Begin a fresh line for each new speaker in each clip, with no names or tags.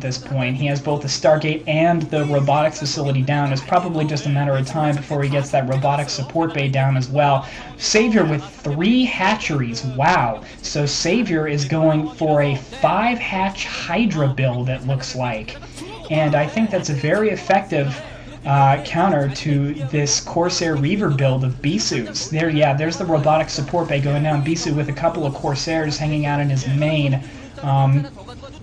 this point. He has both the Stargate and the robotics facility down. It's probably just a matter of time before he gets that robotics support bay down as well. Savior with 3 hatcheries. Wow. So Savior is going for a 5-hatch Hydra build, it looks like. And I think that's a very effective counter to this Corsair Reaver build of Bisu's. There's the robotic support bay going down. Bisu with a couple of Corsairs hanging out in his main.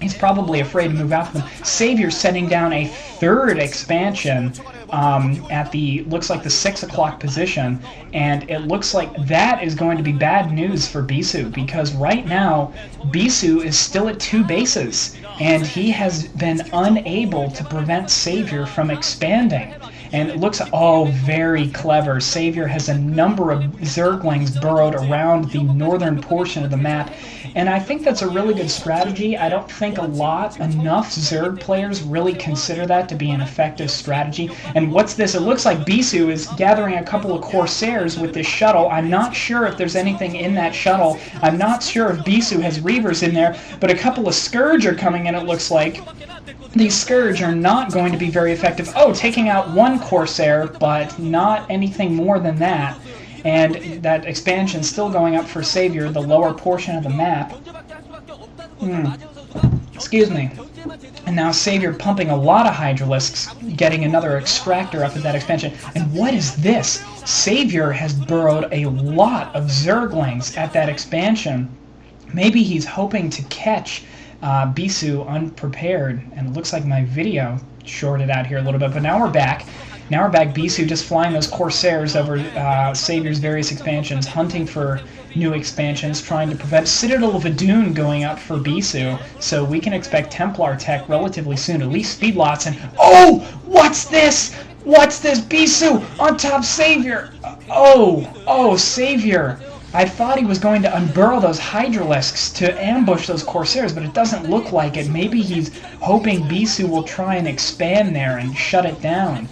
He's probably afraid to move out from them. Savior setting down a 3rd expansion at the, looks like the 6 o'clock position, and it looks like that is going to be bad news for Bisu, because right now Bisu is still at 2 bases, and he has been unable to prevent Savior from expanding. And it looks, oh, very clever. Savior has a number of Zerglings burrowed around the northern portion of the map, and I think that's a really good strategy. I don't think enough Zerg players really consider that to be an effective strategy. And what's this? It looks like Bisu is gathering a couple of Corsairs with this shuttle. I'm not sure if there's anything in that shuttle. I'm not sure if Bisu has Reavers in there, but a couple of Scourge are coming in, it looks like. These Scourge are not going to be very effective. Oh, taking out 1 Corsair, but not anything more than that. And that expansion still going up for Savior, the lower portion of the map. Excuse me. And now Savior pumping a lot of Hydralisks, getting another Extractor up at that expansion. And what is this? Savior has burrowed a lot of Zerglings at that expansion. Maybe he's hoping to catch Bisu unprepared, and it looks like my video shorted out here a little bit, but now we're back. Now we're back. Bisu just flying those Corsairs over Savior's various expansions, hunting for new expansions, trying to prevent Citadel of Adun going up for Bisu, so we can expect Templar tech relatively soon, at least speed lots, and oh! What's this? What's this? Bisu on top Savior! Oh, Savior! I thought he was going to unburrow those Hydralisks to ambush those Corsairs, but it doesn't look like it. Maybe he's hoping Bisu will try and expand there and shut it down.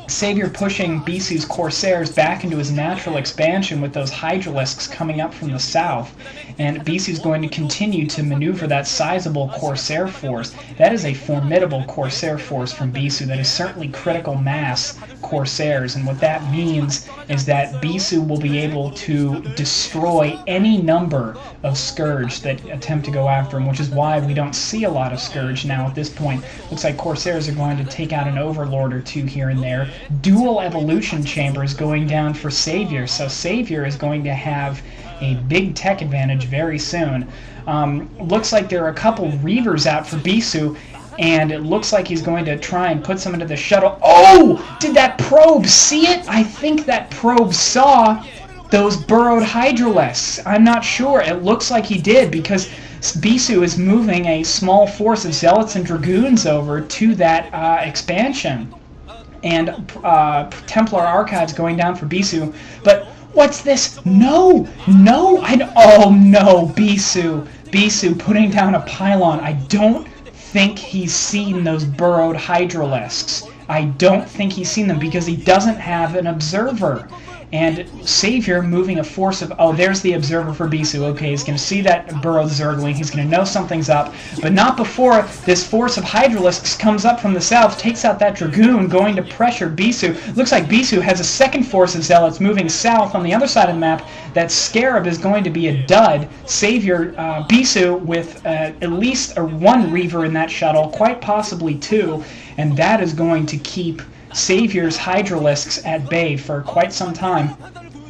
Savior pushing Bisu's Corsairs back into his natural expansion with those Hydralisks coming up from the south. And Bisu's going to continue to maneuver that sizable Corsair force. That is a formidable Corsair force from Bisu. That is certainly critical mass Corsairs. And what that means is that Bisu will be able to destroy any number of Scourge that attempt to go after him, which is why we don't see a lot of Scourge now at this point. Looks like Corsairs are going to take out an Overlord or 2 here and there. Dual evolution chambers going down for Savior, so Savior is going to have a big tech advantage very soon. Looks like there are a couple Reavers out for Bisu, and it looks like he's going to try and put some into the shuttle. Oh! Did that probe see it? I think that probe saw those burrowed Hydralisks. I'm not sure. It looks like he did, because Bisu is moving a small force of Zealots and Dragoons over to that expansion. And Templar Archives going down for Bisu. But what's this? No! Oh no, Bisu. Bisu putting down a pylon. I don't think he's seen those burrowed Hydralisks. I don't think he's seen them because he doesn't have an observer. And Savior moving a force of... Oh, there's the observer for Bisu. Okay, he's going to see that burrowed Zergling. He's going to know something's up. But not before this force of Hydralisks comes up from the south, takes out that Dragoon, going to pressure Bisu. Looks like Bisu has a second force of Zealots moving south on the other side of the map. That Scarab is going to be a dud. Savior, Bisu with at least 1 Reaver in that shuttle, quite possibly 2. And that is going to keep Savior's Hydralisks at bay for quite some time.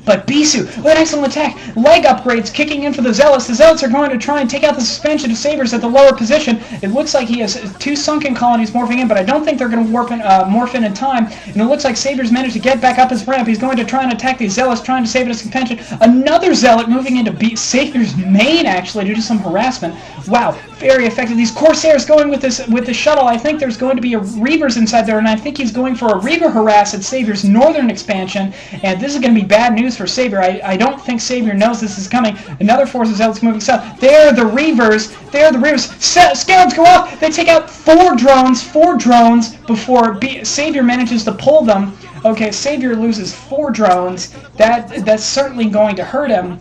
But Bisu, with an excellent attack, leg upgrades kicking in for the Zealots. The Zealots are going to try and take out the suspension of Saviors at the lower position. It looks like he has 2 sunken colonies morphing in, but I don't think they're going to morph in time. And it looks like Saviors managed to get back up his ramp. He's going to try and attack these Zealots, trying to save his suspension. Another Zealot moving into Savior's main, actually, due to some harassment. Wow, very effective. These Corsairs going with the shuttle. I think there's going to be a Reavers inside there, and I think he's going for a Reaver harass at Savior's northern expansion. And this is going to be bad news for Savior. I don't think Savior knows this is coming. Another force of Zealots moving south. There are the Reavers. Scarabs go off. They take out 4 drones before Savior manages to pull them. Okay, Savior loses 4 drones. That's certainly going to hurt him.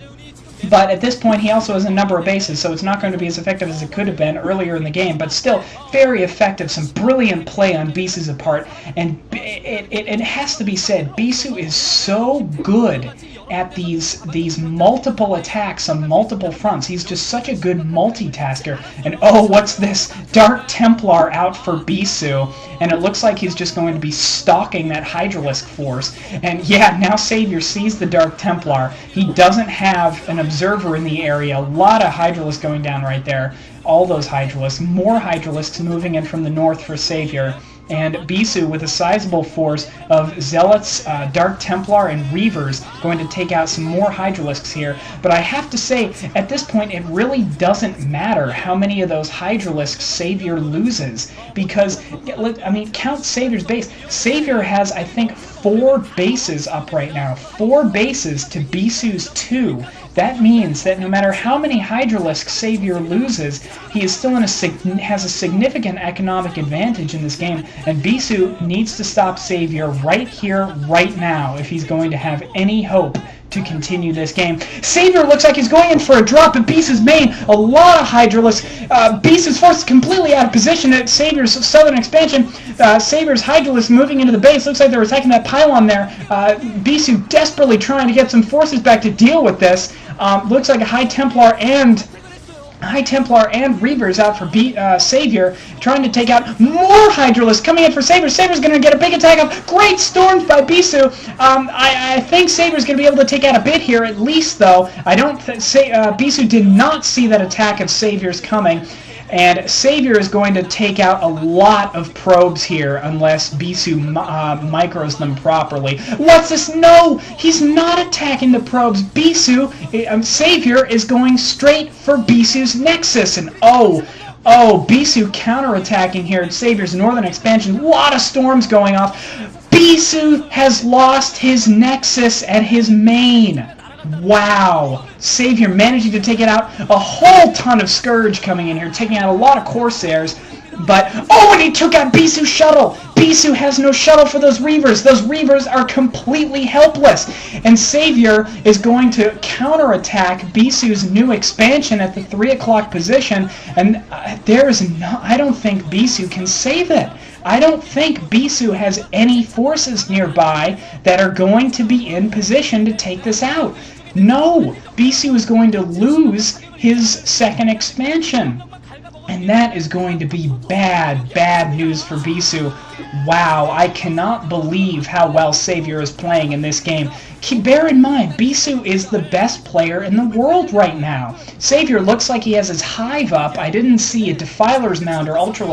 But at this point, he also has a number of bases, so it's not going to be as effective as it could have been earlier in the game. But still, very effective. Some brilliant play on Bisu's part. And it has to be said, Bisu is so good at these multiple attacks on multiple fronts. He's just such a good multitasker. And oh, what's this? Dark Templar out for Bisu. And it looks like he's just going to be stalking that Hydralisk force. And yeah, now Savior sees the Dark Templar. He doesn't have an observer in the area. A lot of Hydralisk going down right there. All those Hydralisks. More Hydralisks moving in from the north for Savior. And Bisu with a sizable force of Zealots, Dark Templar, and Reavers going to take out some more Hydralisks here. But I have to say, at this point, it really doesn't matter how many of those Hydralisks Savior loses. Because, I mean, count Savior's base. Savior has, I think, 4 bases up right now. 4 bases to Bisu's 2. That means that no matter how many Hydralisks Savior loses, he is still has a significant economic advantage in this game, and Bisu needs to stop Savior right here, right now, if he's going to have any hope to continue this game. Savior looks like he's going in for a drop at Bisu's main. A lot of Hydralisks. Bisu's force is completely out of position at Savior's southern expansion. Savior's Hydralisks moving into the base. Looks like they're attacking that pylon there. Bisu desperately trying to get some forces back to deal with this. Looks like a High Templar and Reavers out for Savior, trying to take out more Hydralisks coming in for Savior. Savior's going to get a big attack off. Great storms by Bisu. I think Savior's going to be able to take out a bit here, at least, though. I don't Bisu did not see that attack of Savior's coming. And Savior is going to take out a lot of probes here unless Bisu micros them properly. What's this? No! He's not attacking the probes. Savior is going straight for Bisu's Nexus. And oh, Bisu counterattacking here at Savior's northern expansion. A lot of storms going off. Bisu has lost his Nexus at his main. Wow! Savior managing to take it out. A whole ton of Scourge coming in here, taking out a lot of Corsairs. But, oh, and he took out Bisu's shuttle! Bisu has no shuttle for those Reavers. Those Reavers are completely helpless. And Savior is going to counterattack Bisu's new expansion at the 3 o'clock position. And I don't think Bisu can save it. I don't think Bisu has any forces nearby that are going to be in position to take this out. No! Bisu is going to lose his second expansion. And that is going to be bad news for Bisu. Wow, I cannot believe how well Savior is playing in this game. Bear in mind, Bisu is the best player in the world right now. Savior looks like he has his hive up. I didn't see a Defiler's Mound or Ultralisk